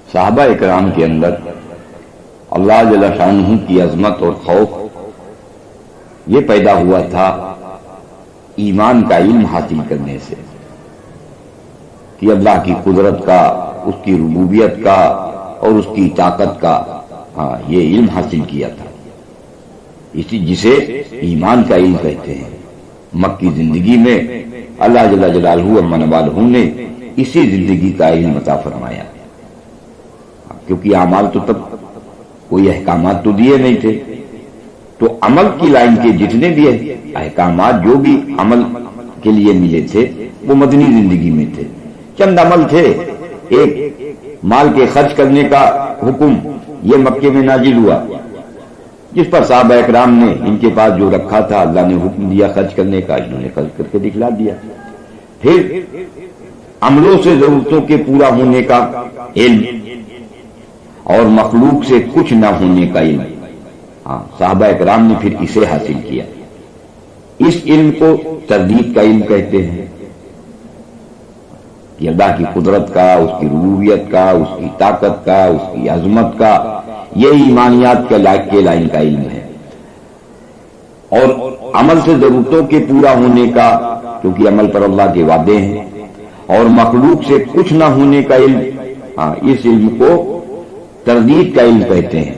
صحابہ اکرام کے اندر اللہ جل شانہ کی عظمت اور خوف یہ پیدا ہوا تھا ایمان کا علم حاصل کرنے سے کہ اللہ کی قدرت کا، اس کی ربوبیت کا اور اس کی طاقت کا یہ علم حاصل کیا تھا، اسی جسے ایمان کا علم کہتے ہیں۔ مکی زندگی میں اللہ جل جلالہ امن والہ نے اسی زندگی کا علم عطا فرمایا، کیونکہ اعمال تو تب کوئی احکامات تو دیے نہیں تھے، تو عمل کی لائن کے جتنے بھی احکامات جو بھی عمل کے لیے ملے تھے وہ مدنی زندگی میں تھے۔ چند عمل تھے، ایک مال کے خرچ کرنے کا حکم یہ مکے میں نازل ہوا، جس پر صحابہ اکرام نے ان کے پاس جو رکھا تھا اللہ نے حکم دیا خرچ کرنے کا، انہوں نے خرچ کر کے دکھلا دیا۔ پھر عملوں سے ضرورتوں کے پورا ہونے کا علم اور مخلوق سے کچھ نہ ہونے کا علم، صحابہ اکرام نے پھر اسے حاصل کیا۔ اس علم کو تردید کا علم کہتے ہیں کہ اللہ کی قدرت کا، اس کی ربوبیت کا، اس کی طاقت کا، اس کی عظمت کا، یہ ایمانیات کے لائن کا علم ہے۔ اور عمل سے ضرورتوں کے پورا ہونے کا، کیونکہ عمل پر اللہ کے وعدے ہیں، اور مخلوق سے کچھ نہ ہونے کا علم، اس علم کو تردید کا علم کہتے ہیں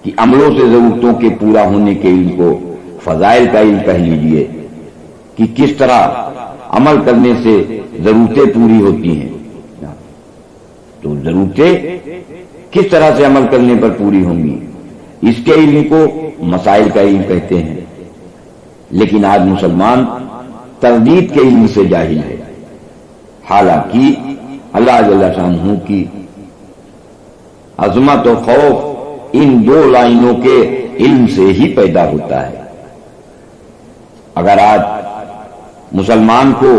کہ عملوں سے ضرورتوں کے پورا ہونے کے علم کو فضائل کا علم کہہ لیجئے کہ کس طرح عمل کرنے سے ضرورتیں پوری ہوتی ہیں، تو ضرورتیں کس طرح سے عمل کرنے پر پوری ہوں گی، اس کے علم کو مسائل کا علم کہتے ہیں۔ لیکن آج مسلمان تردید کے علم سے جاہل ہے، حالانکہ اللہ جل شانہ کی عظمت و خوف ان دو لائنوں کے علم سے ہی پیدا ہوتا ہے۔ اگر آج مسلمان کو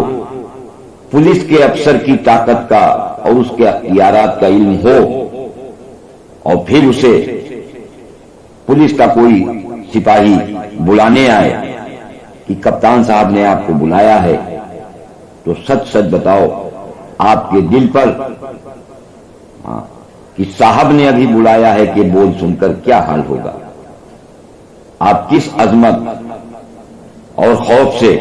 پولیس کے افسر کی طاقت کا اور اس کے اختیارات کا علم ہو، اور پھر اسے پولیس کا کوئی سپاہی بلانے آئے کہ کپتان صاحب نے آپ کو بلایا ہے، تو سچ سچ بتاؤ آپ کے دل پر کہ صاحب نے ابھی بلایا ہے کہ بول سن کر کیا حال ہوگا؟ آپ کس عظمت اور خوف سے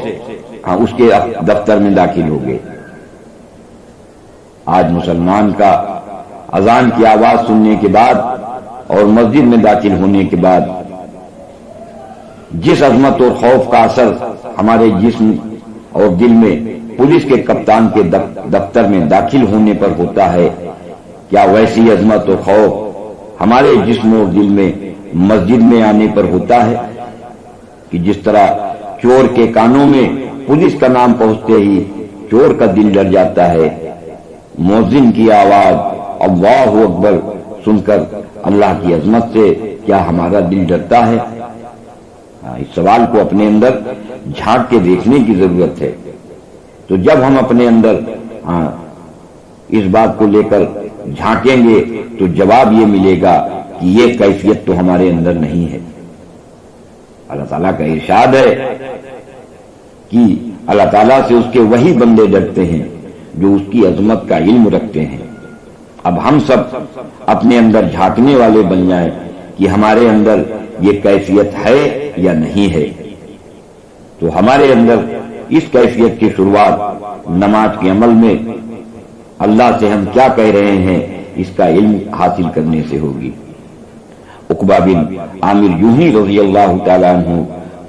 اس کے دفتر میں داخل ہوگے؟ آج مسلمان کا اذان کی آواز سننے کے بعد اور مسجد میں داخل ہونے کے بعد جس عظمت اور خوف کا اثر ہمارے جسم اور دل میں پولیس کے کپتان کے دفتر میں داخل ہونے پر ہوتا ہے، کیا ویسی عظمت و خوف ہمارے جسم اور دل میں مسجد میں آنے پر ہوتا ہے کہ جس طرح چور کے کانوں میں پولیس کا نام پہنچتے ہی چور کا دل ڈر جاتا ہے، مؤذن کی آواز اللہ اکبر سن کر اللہ کی عظمت سے کیا ہمارا دل ڈرتا ہے؟ اس سوال کو اپنے اندر جھانک کے دیکھنے کی ضرورت ہے۔ تو جب ہم اپنے اندر اس بات کو لے کر جھانکیں گے تو جواب یہ ملے گا کہ یہ کیفیت تو ہمارے اندر نہیں ہے۔ اللہ تعالیٰ کا ارشاد ہے کہ اللہ تعالیٰ سے اس کے وہی بندے ڈرتے ہیں جو اس کی عظمت کا علم رکھتے ہیں۔ اب ہم سب اپنے اندر جھانکنے والے بن جائیں کہ ہمارے اندر یہ کیفیت ہے یا نہیں ہے۔ تو ہمارے اندر اس کیفیت کی شروعات نماز کے عمل میں اللہ سے ہم کیا کہہ رہے ہیں اس کا علم حاصل کرنے سے ہوگی۔ عقبہ بن عامر جوہنی رضی اللہ تعالیٰ عنہ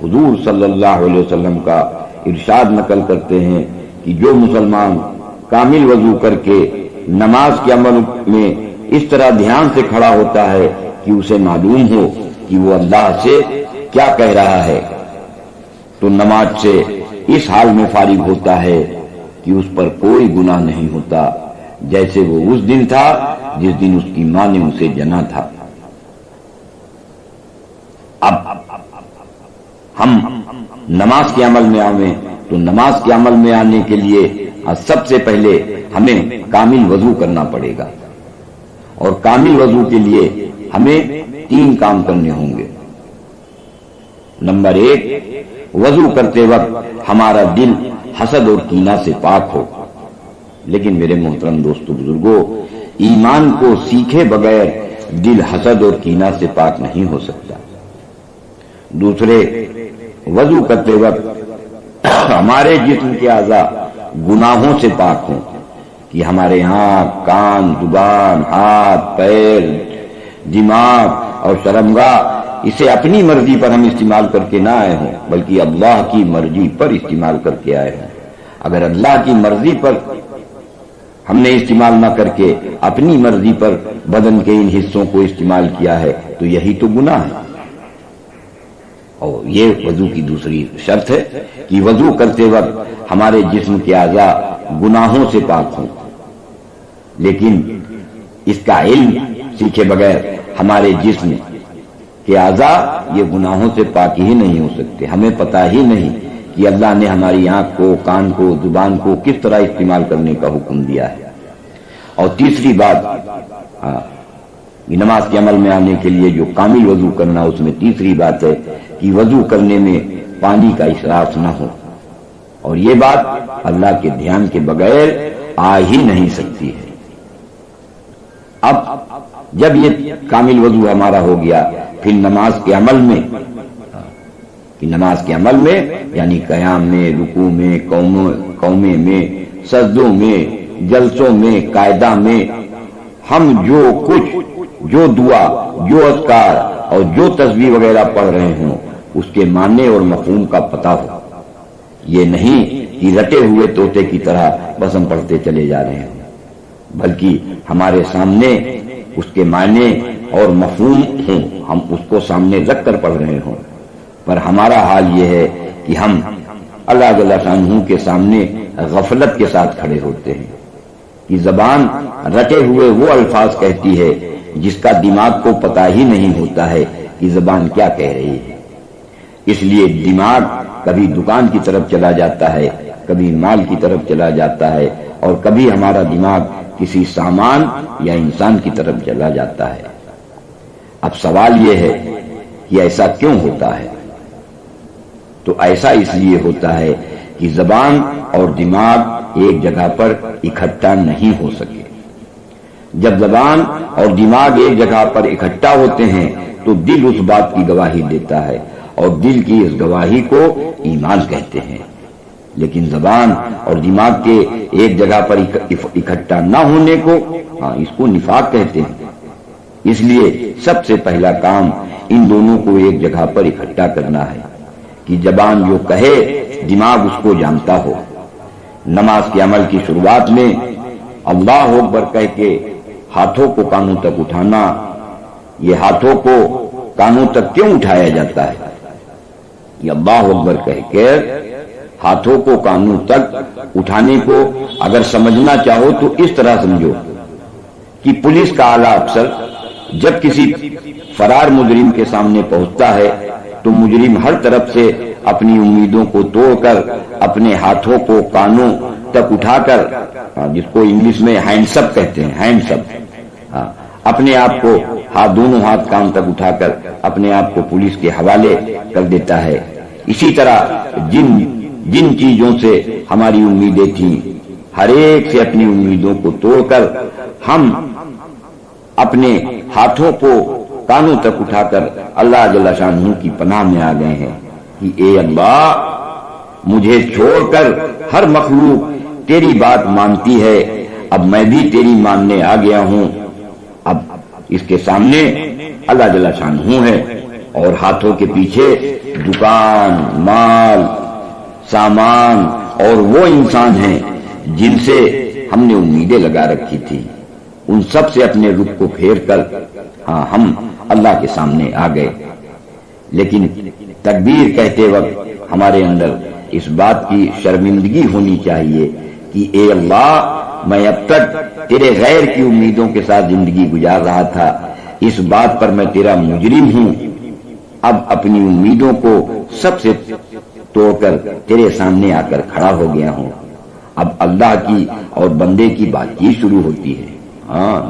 حضور صلی اللہ علیہ وسلم کا ارشاد نقل کرتے ہیں کہ جو مسلمان کامل وضو کر کے نماز کے عمل میں اس طرح دھیان سے کھڑا ہوتا ہے کہ اسے معلوم ہو کہ وہ اللہ سے کیا کہہ رہا ہے، تو نماز سے اس حال میں فارغ ہوتا ہے کہ اس پر کوئی گناہ نہیں ہوتا، جیسے وہ اس دن تھا جس دن اس کی ماں نے اسے جنا تھا۔ اب ہم نماز کے عمل میں آئیں تو نماز کے عمل میں آنے کے لیے سب سے پہلے ہمیں کامل وضو کرنا پڑے گا، اور کامل وضو کے لیے ہمیں 3 کام کرنے ہوں گے۔ نمبر 1، وضو کرتے وقت ہمارا دل حسد اور کینہ سے پاک ہو۔ لیکن میرے محترم دوستو بزرگوں، ایمان کو سیکھے بغیر دل حسد اور کینہ سے پاک نہیں ہو سکتا۔ دوسرے، وضو کرتے وقت ہمارے جسم کے اعضاء گناہوں سے پاک ہوں، کہ ہمارے آنکھ، کان، زبان، ہاتھ، پیر، دماغ اور شرمگاہ اسے اپنی مرضی پر ہم استعمال کر کے نہ آئے ہوں، بلکہ اللہ کی مرضی پر استعمال کر کے آئے ہوں۔ اگر اللہ کی مرضی پر ہم نے استعمال نہ کر کے اپنی مرضی پر بدن کے ان حصوں کو استعمال کیا ہے تو یہی تو گناہ ہے۔ اور یہ وضو کی دوسری شرط ہے کہ وضو کرتے وقت ہمارے جسم کے اعضاء گناہوں سے پاک ہوں، لیکن اس کا علم سیکھے بغیر ہمارے جسم کہ اعضاء یہ گناہوں سے پاک ہی نہیں ہو سکتے۔ ہمیں پتہ ہی نہیں کہ اللہ نے ہماری آنکھ کو، کان کو، زبان کو کس طرح استعمال کرنے کا حکم دیا ہے۔ اور تیسری بات، نماز کے عمل میں آنے کے لیے جو کامل وضو کرنا، اس میں تیسری بات ہے کہ وضو کرنے میں پانی کا اسراف نہ ہو، اور یہ بات اللہ کے دھیان کے بغیر آ ہی نہیں سکتی ہے۔ اب جب یہ کامل وضو ہمارا ہو گیا، پھر نماز کے عمل میں یعنی قیام میں، رکوع میں، قومے میں، سجدوں میں، جلسوں میں، قاعدہ میں ہم جو کچھ، جو دعا، جو اذکار اور جو تسبیح وغیرہ پڑھ رہے ہوں اس کے معنی اور مفہوم کا پتہ ہو۔ یہ نہیں کہ رٹے ہوئے طوطے کی طرح بس ہم پڑھتے چلے جا رہے ہیں، بلکہ ہمارے سامنے اس کے معنی اور مفہوم ہوں، ہم اس کو سامنے رکھ کر پڑھ رہے ہوں۔ پر ہمارا حال یہ ہے کہ ہم اللہ جل شانہ کے سامنے غفلت کے ساتھ کھڑے ہوتے ہیں، کہ زبان رٹے ہوئے وہ الفاظ کہتی ہے جس کا دماغ کو پتہ ہی نہیں ہوتا ہے کہ زبان کیا کہہ رہی ہے۔ اس لیے دماغ کبھی دکان کی طرف چلا جاتا ہے، کبھی مال کی طرف چلا جاتا ہے، اور کبھی ہمارا دماغ کسی سامان یا انسان کی طرف چلا جاتا ہے۔ اب سوال یہ ہے کہ ایسا کیوں ہوتا ہے؟ تو ایسا اس لیے ہوتا ہے کہ زبان اور دماغ ایک جگہ پر اکٹھا نہیں ہو سکے۔ جب زبان اور دماغ ایک جگہ پر اکٹھا ہوتے ہیں تو دل اس بات کی گواہی دیتا ہے، اور دل کی اس گواہی کو ایمان کہتے ہیں۔ لیکن زبان اور دماغ کے ایک جگہ پر اکٹھا نہ ہونے کو اس کو نفاق کہتے ہیں۔ اس لیے سب سے پہلا کام ان دونوں کو ایک جگہ پر اکٹھا کرنا ہے کہ زبان جو کہے دماغ اس کو جانتا ہو۔ نماز کے عمل کی شروعات میں اللہ اکبر کہہ کے ہاتھوں کو کانوں تک اٹھانا، یہ ہاتھوں کو کانوں تک کیوں اٹھایا جاتا ہے؟ یہ اللہ اکبر کہہ کے ہاتھوں کو کانوں تک اٹھانے کو اگر سمجھنا چاہو تو اس طرح سمجھو کہ پولیس کا اعلیٰ افسر جب کسی فرار مجرم کے سامنے پہنچتا ہے تو مجرم ہر طرف سے اپنی امیدوں کو توڑ کر اپنے ہاتھوں کو کانوں تک اٹھا کر، جس کو انگلش میں ہینڈس اپ کہتے ہیں، ہینڈس اپ، اپنے آپ کو دونوں ہاتھ کان تک اٹھا کر اپنے آپ کو پولیس کے حوالے کر دیتا ہے۔ اسی طرح جن چیزوں سے ہماری امیدیں تھیں، ہر ایک سے اپنی امیدوں کو توڑ کر ہم اپنے ہاتھوں کو کانوں تک اٹھا کر اللہ جل شانہ کی پناہ میں آ گئے ہیں کہ اے اللہ، مجھے چھوڑ کر ہر مخلوق تیری بات مانتی ہے، اب میں بھی تیری ماننے آ گیا ہوں۔ اب اس کے سامنے اللہ جل شانہ ہے، اور ہاتھوں کے پیچھے دکان، مال، سامان اور وہ انسان ہیں جن سے ہم نے امیدیں لگا رکھی تھی، ان سب سے اپنے رخ کو پھیر کر ہم اللہ کے سامنے آ گئے۔ لیکن تکبیر کہتے وقت ہمارے اندر اس بات کی شرمندگی ہونی چاہیے کہ اے اللہ، میں اب تک تیرے غیر کی امیدوں کے ساتھ زندگی گزار رہا تھا، اس بات پر میں تیرا مجرم ہوں، اب اپنی امیدوں کو سب سے توڑ کر تیرے سامنے آ کر کھڑا ہو گیا ہوں۔ اب اللہ کی اور بندے کی بات چیت شروع ہوتی ہے۔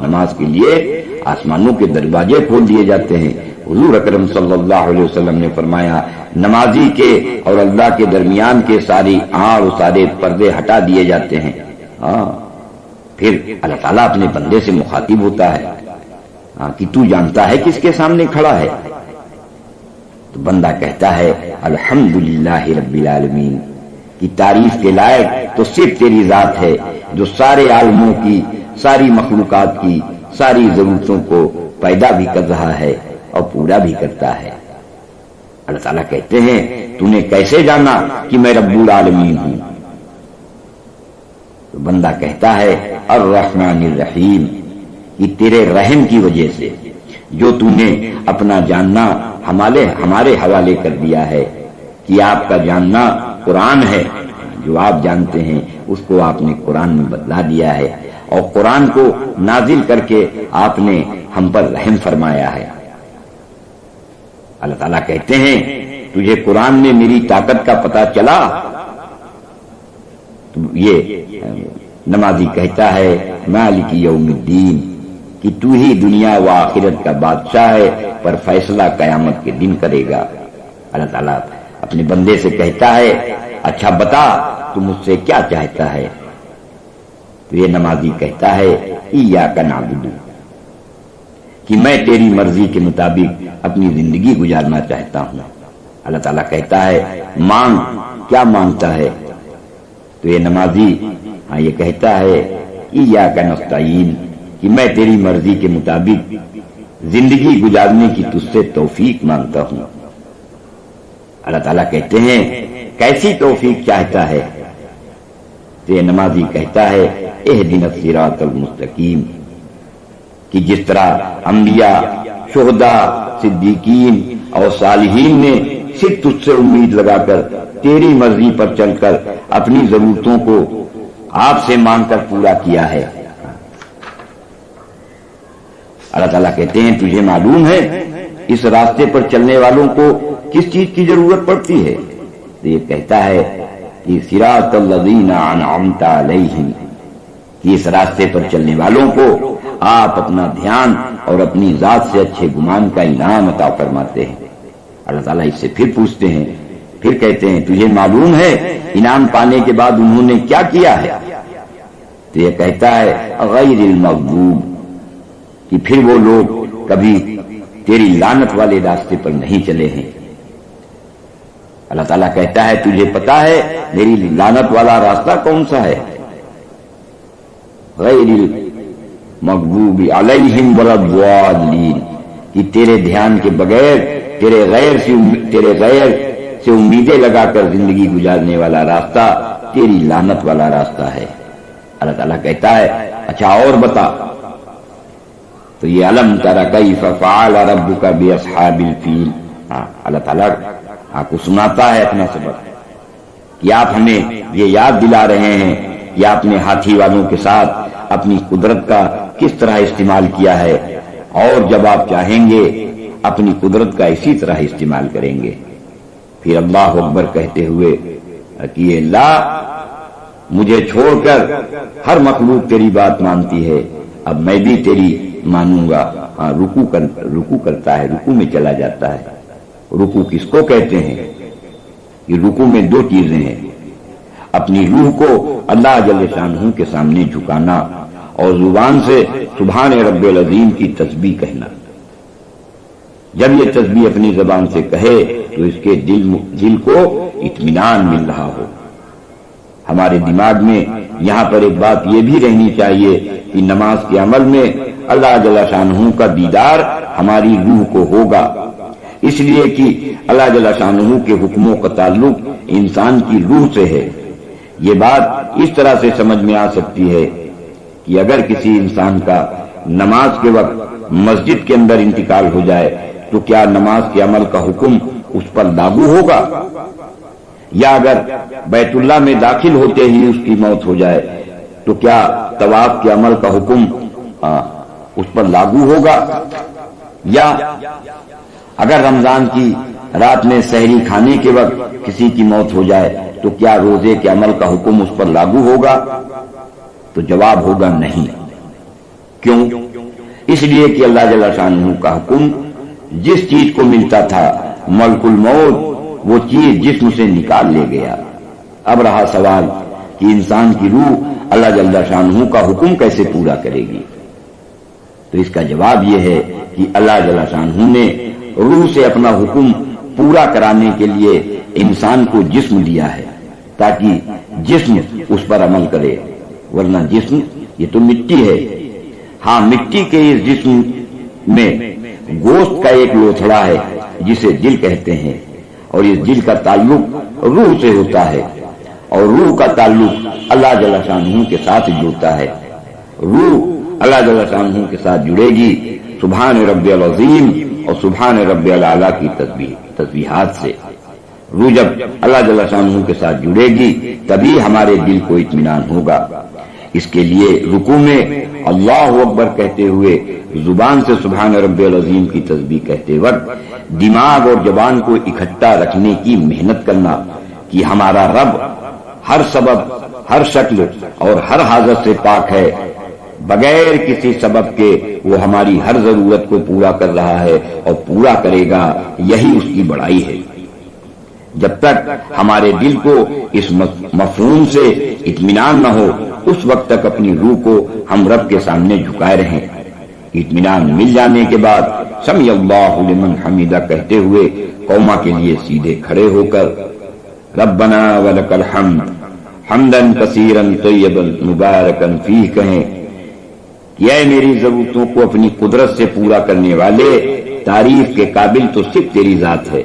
نماز کے لیے آسمانوں کے دروازے کھول دیے جاتے ہیں۔ حضور اکرم صلی اللہ علیہ وسلم نے فرمایا، نمازی کے اور اللہ کے درمیان کے ساری آڑ و سارے پردے ہٹا دیے جاتے ہیں۔ پھر اللہ تعالیٰ اپنے بندے سے مخاطب ہوتا ہے کہ تو جانتا ہے کس کے سامنے کھڑا ہے؟ تو بندہ کہتا ہے الحمدللہ رب العالمین، کی تعریف کے لائق تو صرف تیری ذات ہے جو سارے عالموں کی، ساری مخلوقات کی ساری ضرورتوں کو پیدا بھی کر رہا ہے اور پورا بھی کرتا ہے۔ اللہ تعالیٰ کہتے ہیں تو نے کیسے جانا کہ میں رب العالمین ہوں؟ تو بندہ کہتا ہے الرحمن الرحیم، کہ تیرے رحم کی وجہ سے جو تو نے اپنا جاننا ہمارے حوالے کر دیا ہے، کہ آپ کا جاننا قرآن ہے، جو آپ جانتے ہیں اس کو آپ نے قرآن میں بتلا دیا ہے، اور قرآن کو نازل کر کے آپ نے ہم پر رحم فرمایا ہے۔ اللہ تعالیٰ کہتے ہیں تجھے قرآن میں میری طاقت کا پتہ چلا؟ تو یہ نمازی کہتا ہے مالک یوم الدین، کہ تو ہی دنیا و آخرت کا بادشاہ ہے، پر فیصلہ قیامت کے دن کرے گا۔ اللہ تعالیٰ اپنے بندے سے کہتا ہے اچھا بتا تو مجھ سے کیا چاہتا ہے؟ تو یہ نمازی کہتا ہے ایاک نعبد، کہ میں تیری مرضی کے مطابق اپنی زندگی گزارنا چاہتا ہوں۔ اللہ تعالیٰ کہتا ہے مانگ، کیا مانگتا ہے؟ تو یہ نمازی یہ کہتا ہے ایاک نستعین، کہ میں تیری مرضی کے مطابق زندگی گزارنے کی تجھ سے توفیق مانگتا ہوں۔ اللہ تعالیٰ کہتے ہیں کیسی توفیق چاہتا ہے؟ تو یہ نمازی کہتا ہے اہدنا الصراط المستقیم، کہ جس طرح انبیاء، شہداء، صدیقین اور صالحین نے صرف تجھ سے امید لگا کر تیری مرضی پر چل کر اپنی ضرورتوں کو آپ سے مانگ کر پورا کیا ہے۔ اللہ تعالیٰ کہتے ہیں تجھے معلوم ہے اس راستے پر چلنے والوں کو کس چیز کی ضرورت پڑتی ہے؟ تو یہ کہتا ہے کہ صراط الذین انعمت علیہم، کہ اس راستے پر چلنے والوں کو آپ اپنا دھیان اور اپنی ذات سے اچھے گمان کا انعام عطا فرماتے ہیں۔ اللہ تعالیٰ اس سے پھر پوچھتے ہیں، پھر کہتے ہیں تجھے معلوم ہے انعام پانے کے بعد انہوں نے کیا کیا ہے؟ تو یہ کہتا ہے غیر المغضوب، کہ پھر وہ لوگ کبھی تیری لعنت والے راستے پر نہیں چلے ہیں۔ اللہ تعالیٰ کہتا ہے تجھے پتا ہے میری لعنت والا راستہ کون سا ہے؟ غیر المغضوب علیہم ولا الضالین، کہ تیرے دھیان کے بغیر تیرے غیر سے امیدیں لگا کر زندگی گزارنے والا راستہ تیری لعنت والا راستہ ہے۔ اللہ تعالیٰ کہتا ہے اچھا اور بتا، تو یہ علم تر کیف فعل ربک باصحاب الفیل، اللہ تعالیٰ آپ کو سناتا ہے اپنا سبق، کہ آپ ہمیں یہ یاد دلا رہے ہیں کہ آپ نے ہاتھی والوں کے ساتھ اپنی قدرت کا کس طرح استعمال کیا ہے، اور جب آپ چاہیں گے اپنی قدرت کا اسی طرح استعمال کریں گے۔ پھر اللہ اکبر کہتے ہوئے کہ اللہ مجھے چھوڑ کر ہر مخلوق تیری بات مانتی ہے، اب میں بھی تیری مانوں گا۔ رکوع کرتا ہے، رکوع میں چلا جاتا ہے۔ رکوع کس کو کہتے ہیں؟ یہ رکوع میں دو چیزیں ہیں، اپنی روح کو اللہ جل شانہ کے سامنے جھکانا، اور زبان سے سبحان رب العظیم کی تسبیح کہنا۔ جب یہ تسبیح اپنی زبان سے کہے تو اس کے دل کو اطمینان مل رہا ہو۔ ہمارے دماغ میں یہاں پر ایک بات یہ بھی رہنی چاہیے کہ نماز کے عمل میں اللہ جل شانہ کا دیدار ہماری روح کو ہوگا، اس لیے کہ اللہ جل شانہ کے حکموں کا تعلق انسان کی روح سے ہے۔ یہ بات اس طرح سے سمجھ میں آ سکتی ہے کہ اگر کسی انسان کا نماز کے وقت مسجد کے اندر انتقال ہو جائے تو کیا نماز کے عمل کا حکم اس پر لاگو ہوگا؟ یا اگر بیت اللہ میں داخل ہوتے ہی اس کی موت ہو جائے تو کیا طواف کے عمل کا حکم اس پر لاگو ہوگا؟ یا اگر رمضان کی رات میں سحری کھانے کے وقت کسی کی موت ہو جائے تو کیا روزے کے عمل کا حکم اس پر لاگو ہوگا؟ تو جواب ہوگا نہیں۔ کیوں؟ اس لیے کہ اللہ جل شانہ کا حکم جس چیز کو ملتا تھا ملک الموت وہ چیز جسم سے نکال لے گیا۔ اب رہا سوال کہ انسان کی روح اللہ جل شانہ کا حکم کیسے پورا کرے گی؟ تو اس کا جواب یہ ہے کہ اللہ جل شانہ نے روح سے اپنا حکم پورا کرانے کے لیے انسان کو جسم دیا ہے تاکہ جسم اس پر عمل کرے، ورنہ جسم یہ تو مٹی ہے۔ ہاں، مٹی کے اس جسم میں گوشت کا ایک لوتھڑا ہے جسے دل کہتے ہیں، اور اس دل کا تعلق روح سے ہوتا ہے، اور روح کا تعلق اللہ جل شانہ کے ساتھ جڑتا ہے۔ روح اللہ جل شانہ کے ساتھ جڑے گی سبحان رب العظیم اور سبحان رب الاعلی کی تسبیحات سے۔ روح جب اللہ جل شانہ کے ساتھ جڑے گی تبھی ہمارے دل کو اطمینان ہوگا۔ اس کے لیے رکوع میں اللہ اکبر کہتے ہوئے زبان سے سبحان رب العظیم کی تسبیح کہتے وقت دماغ اور زبان کو اکٹھا رکھنے کی محنت کرنا کہ ہمارا رب ہر سبب، ہر شکل اور ہر حاجت سے پاک ہے، بغیر کسی سبب کے وہ ہماری ہر ضرورت کو پورا کر رہا ہے اور پورا کرے گا، یہی اس کی بڑائی ہے۔ جب تک ہمارے دل کو اس مفہوم سے اطمینان نہ ہو اس وقت تک اپنی روح کو ہم رب کے سامنے جھکائے رہیں۔ اطمینان مل جانے کے بعد سمیع اللہ لمن حمیدہ کہتے ہوئے قوما کے لیے سیدھے کھڑے ہو کر ربنا ولک الحمد حمدا کثیرا طیبا مبارکا فیہ کہیں کہ اے میری ضرورتوں کو اپنی قدرت سے پورا کرنے والے، تعریف کے قابل تو صرف تیری ذات ہے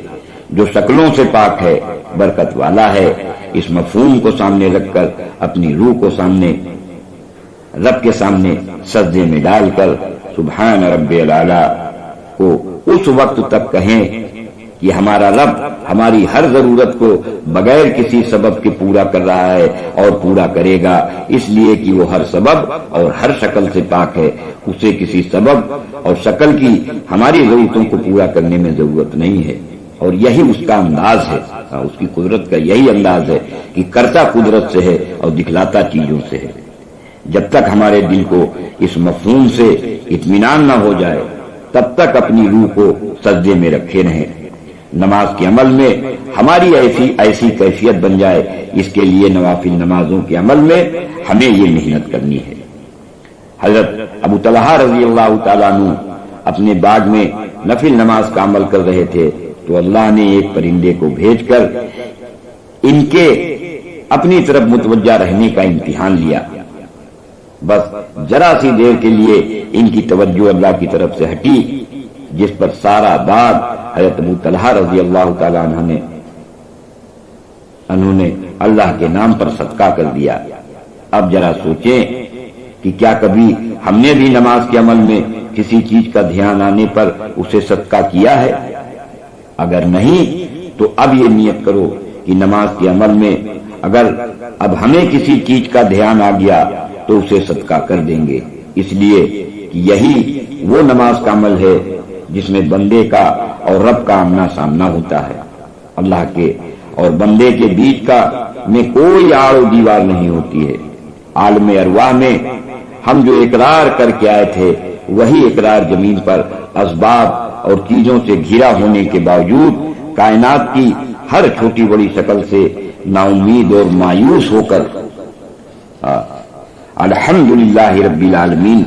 جو شکلوں سے پاک ہے، برکت والا ہے۔ اس مفہوم کو سامنے رکھ کر اپنی روح کو سامنے رب کے سامنے سجدے میں ڈال کر سبحان رب الاعلی کو اس وقت تک کہیں کہ ہمارا رب ہماری ہر ضرورت کو بغیر کسی سبب کے پورا کر رہا ہے اور پورا کرے گا، اس لیے کہ وہ ہر سبب اور ہر شکل سے پاک ہے، اسے کسی سبب اور شکل کی ہماری ضرورتوں کو پورا کرنے میں ضرورت نہیں ہے۔ اور یہی اس کا انداز ہے، اس کی قدرت کا یہی انداز ہے کہ کرتا قدرت سے ہے اور دکھلاتا چیزوں سے ہے۔ جب تک ہمارے دل کو اس مفہوم سے اطمینان نہ ہو جائے تب تک اپنی روح کو سجدے میں رکھے رہیں۔ نماز کے عمل میں ہماری ایسی کیفیت بن جائے، اس کے لیے نوافل نمازوں کے عمل میں ہمیں یہ محنت کرنی ہے۔ حضرت ابو طلحہ رضی اللہ تعالیٰ عنہ اپنے باغ میں نفل نماز کا عمل کر رہے تھے تو اللہ نے ایک پرندے کو بھیج کر ان کے اپنی طرف متوجہ رہنے کا امتحان لیا۔ بس ذرا سی دیر کے لیے ان کی توجہ اللہ کی طرف سے ہٹی، جس پر سارا باغ حضرت ابو طلحہ رضی اللہ تعالیٰ انہوں نے اللہ کے نام پر صدقہ کر دیا۔ اب ذرا سوچیں کہ کیا کبھی ہم نے بھی نماز کے عمل میں کسی چیز کا دھیان آنے پر اسے صدقہ کیا ہے؟ اگر نہیں تو اب یہ نیت کرو کہ نماز کے عمل میں اگر اب ہمیں کسی چیز کا دھیان آ گیا تو اسے صدقہ کر دیں گے، اس لیے کہ یہی وہ نماز کا عمل ہے جس میں بندے کا اور رب کا آمنا سامنا ہوتا ہے۔ اللہ کے اور بندے کے بیچ کا میں کوئی آڑ و دیوار نہیں ہوتی ہے۔ عالم ارواح میں ہم جو اقرار کر کے آئے تھے وہی اقرار زمین پر اسباب اور چیزوں سے گھرا ہونے کے باوجود کائنات کی ہر چھوٹی بڑی شکل سے نا امید اور مایوس ہو کر الحمدللہ رب العالمین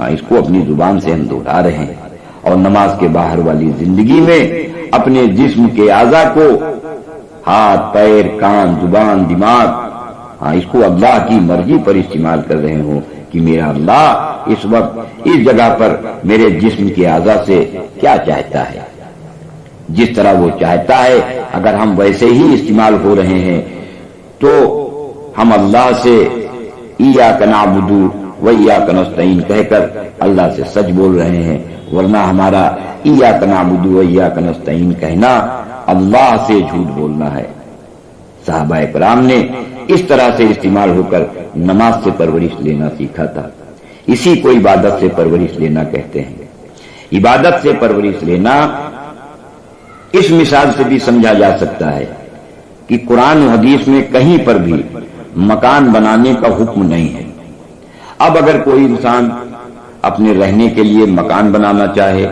اس کو اپنی زبان سے ہم دوہرا رہے ہیں، اور نماز کے باہر والی زندگی میں اپنے جسم کے اعضاء کو ہاتھ، پیر، کان، زبان، دماغ اس کو اللہ کی مرضی پر استعمال کر رہے ہوں کہ میرا اللہ اس وقت اس جگہ پر میرے جسم کے اعضاء سے کیا چاہتا ہے۔ جس طرح وہ چاہتا ہے اگر ہم ویسے ہی استعمال ہو رہے ہیں تو ہم اللہ سے ایاک نعبد و ایاک نستعین کہہ کر اللہ سے سچ بول رہے ہیں، ورنہ ہمارا ایاک نعبد و ایاک نستعین کہنا اللہ سے جھوٹ بولنا ہے۔ صحابہ کرام نے اس طرح سے استعمال ہو کر نماز سے پرورش لینا سیکھا تھا۔ اسی کو عبادت سے پرورش لینا کہتے ہیں۔ عبادت سے پرورش لینا اس مثال سے بھی سمجھا جا سکتا ہے کہ قرآن و حدیث میں کہیں پر بھی مکان بنانے کا حکم نہیں ہے۔ اب اگر کوئی انسان اپنے رہنے کے لیے مکان بنانا چاہے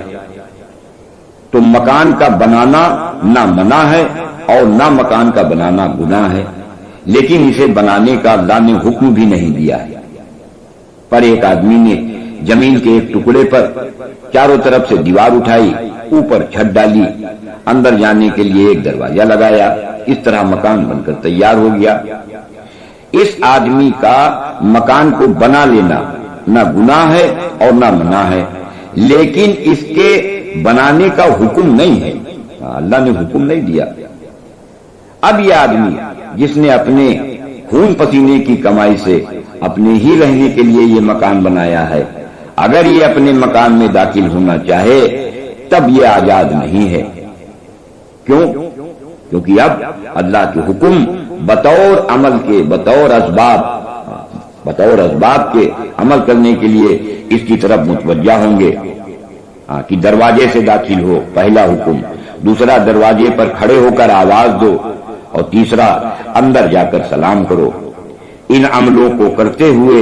تو مکان کا بنانا نہ منع ہے اور نہ مکان کا بنانا گناہ ہے، لیکن اسے بنانے کا اللہ نے حکم بھی نہیں دیا ہے۔ پر ایک آدمی نے زمین کے ایک ٹکڑے پر چاروں طرف سے دیوار اٹھائی، اوپر چھت ڈالی، اندر جانے کے لیے ایک دروازہ لگایا، اس طرح مکان بن کر تیار ہو گیا۔ اس آدمی کا مکان کو بنا لینا نہ گناہ ہے اور نہ منع ہے، لیکن اس کے بنانے کا حکم نہیں ہے، اللہ نے حکم نہیں دیا۔ اب یہ آدمی جس نے اپنے خون پسینے کی کمائی سے اپنے ہی رہنے کے لیے یہ مکان بنایا ہے، اگر یہ اپنے مکان میں داخل ہونا چاہے تب یہ آزاد نہیں ہے۔ کیوں؟ کیونکہ اب اللہ کے حکم بطور عمل کے، بطور اسباب کے عمل کرنے کے لیے اس کی طرف متوجہ ہوں گے کہ دروازے سے داخل ہو، پہلا حکم، دوسرا دروازے پر کھڑے ہو کر آواز دو، اور تیسرا اندر جا کر سلام کرو۔ ان عملوں کو کرتے ہوئے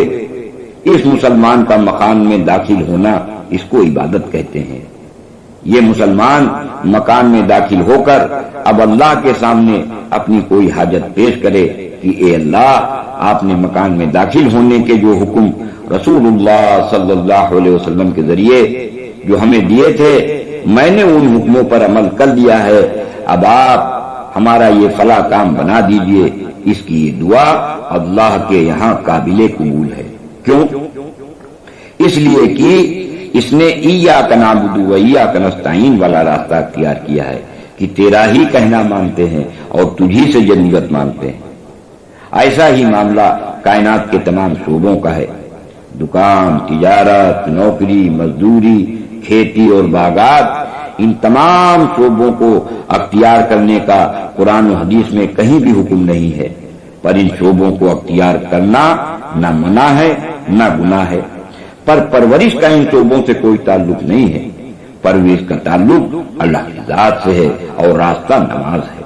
اس مسلمان کا مکان میں داخل ہونا، اس کو عبادت کہتے ہیں۔ یہ مسلمان مکان میں داخل ہو کر اب اللہ کے سامنے اپنی کوئی حاجت پیش کرے کہ اے اللہ، آپ نے مکان میں داخل ہونے کے جو حکم رسول اللہ صلی اللہ علیہ وسلم کے ذریعے جو ہمیں دیے تھے، میں نے ان حکموں پر عمل کر لیا ہے، اب آپ ہمارا یہ فلاں کام بنا دیجئے۔ اس کی یہ دعا اللہ کے یہاں قابل قبول ہے۔ کیوں؟ اس لیے کہ اس نے ایاک نعبد و ایاک نستعین والا راستہ اختیار کیا ہے کہ تیرا ہی کہنا مانتے ہیں اور تجھی سے جنت مانگتے ہیں۔ ایسا ہی معاملہ کائنات کے تمام شعبوں کا ہے۔ دکان، تجارت، نوکری، مزدوری، کھیتی اور باغات، ان تمام شعبوں کو اختیار کرنے کا قرآن و حدیث میں کہیں بھی حکم نہیں ہے، پر ان شعبوں کو اختیار کرنا نہ منع ہے نہ گناہ ہے۔ پر پرورش کا ان شعبوں سے کوئی تعلق نہیں ہے، پرورش کا تعلق اللہ کی ذات سے ہے، اور راستہ نماز ہے۔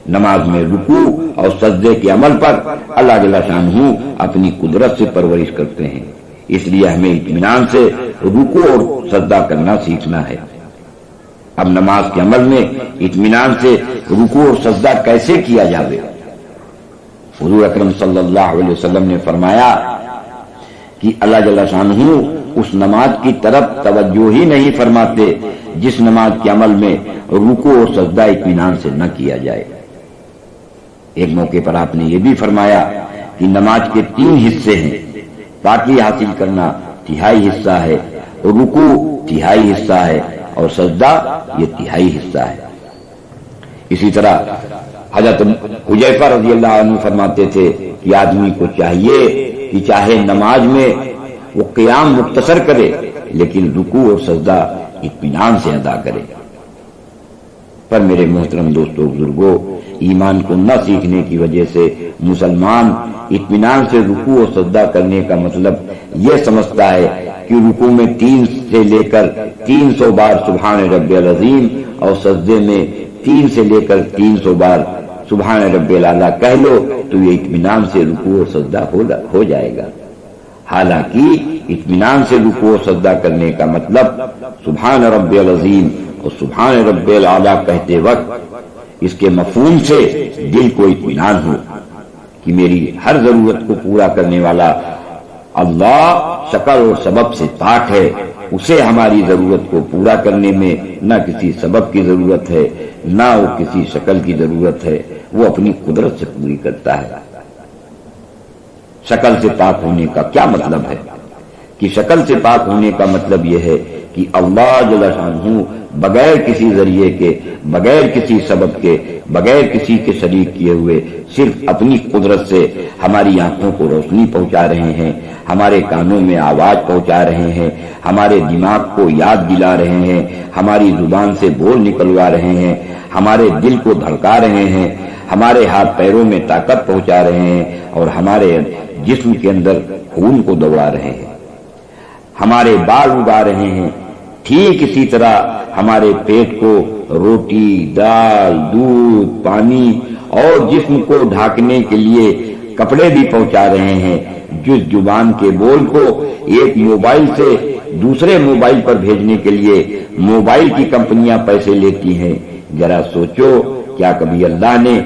نماز میں رکوع اور سجدے کے عمل پر اللہ جل شانہ اپنی قدرت سے پرورش کرتے ہیں، اس لیے ہمیں اطمینان سے رکوع اور سجدہ کرنا سیکھنا ہے۔ اب نماز کے عمل میں اطمینان سے رکوع اور سجدہ کیسے کیا جائے؟ حضور اکرم صلی اللہ علیہ وسلم نے فرمایا کہ اللہ جل شانہ اس نماز کی طرف توجہ ہی نہیں فرماتے جس نماز کے عمل میں رکوع اور سجدہ اطمینان سے نہ کیا جائے۔ ایک موقع پر آپ نے یہ بھی فرمایا کہ نماز کے 3 حصے ہیں، پاکی حاصل کرنا تہائی حصہ ہے، رکوع تہائی حصہ ہے، اور سجدہ یہ تہائی حصہ ہے۔ اسی طرح حضرت حذیفہ رضی اللہ عنہ فرماتے تھے کہ آدمی کو چاہیے کہ چاہے نماز میں وہ قیام مختصر کرے لیکن رکوع اور سجدہ اطمینان سے ادا کرے۔ پر میرے محترم دوستو بزرگوں، ایمان کو نہ سیکھنے کی وجہ سے مسلمان اطمینان سے رکوع اور سجدہ کرنے کا مطلب یہ سمجھتا ہے کہ رکوع میں 3 سے لے کر 300 بار سبحان رب العظیم اور سجدے میں 3 سے لے کر 300 بار سبحان رب الاعلیٰ کہہ لو تو یہ اطمینان سے رکوع اور سجدہ ہو جائے گا۔ حالانکہ اطمینان سے رکوع اور سجدہ کرنے کا مطلب سبحان رب العظیم اور سبحان رب الاعلیٰ کہتے وقت اس کے مفہوم سے دل کو اطمینان ہو کہ میری ہر ضرورت کو پورا کرنے والا اللہ شکل اور سبب سے پاک ہے، اسے ہماری ضرورت کو پورا کرنے میں نہ کسی سبب کی ضرورت ہے نہ وہ کسی شکل کی ضرورت ہے، وہ اپنی قدرت سے پوری کرتا ہے۔ شکل سے پاک ہونے کا کیا مطلب ہے؟ کہ شکل سے پاک ہونے کا مطلب یہ ہے کہ اللہ جل شانہ بغیر کسی ذریعے کے، بغیر کسی سبب کے، بغیر کسی کے شریک کیے ہوئے صرف اپنی قدرت سے ہماری آنکھوں کو روشنی پہنچا رہے ہیں، ہمارے کانوں میں آواز پہنچا رہے ہیں، ہمارے دماغ کو یاد دلا رہے ہیں، ہماری زبان سے بول نکلوا رہے ہیں، ہمارے دل کو دھڑکا رہے ہیں، ہمارے ہاتھ پیروں میں طاقت پہنچا رہے ہیں، اور ہمارے جسم کے اندر خون کو دوڑا رہے ہیں، ہمارے بال اگا رہے ہیں۔ ٹھیک اسی طرح ہمارے پیٹ کو روٹی، دال، دودھ، پانی اور جسم کو ڈھانکنے کے لیے کپڑے بھی پہنچا رہے ہیں۔ جس زبان کے بول کو ایک موبائل سے دوسرے موبائل پر بھیجنے کے لیے موبائل کی کمپنیاں پیسے لیتی ہیں، ذرا سوچو کیا کبھی اللہ نے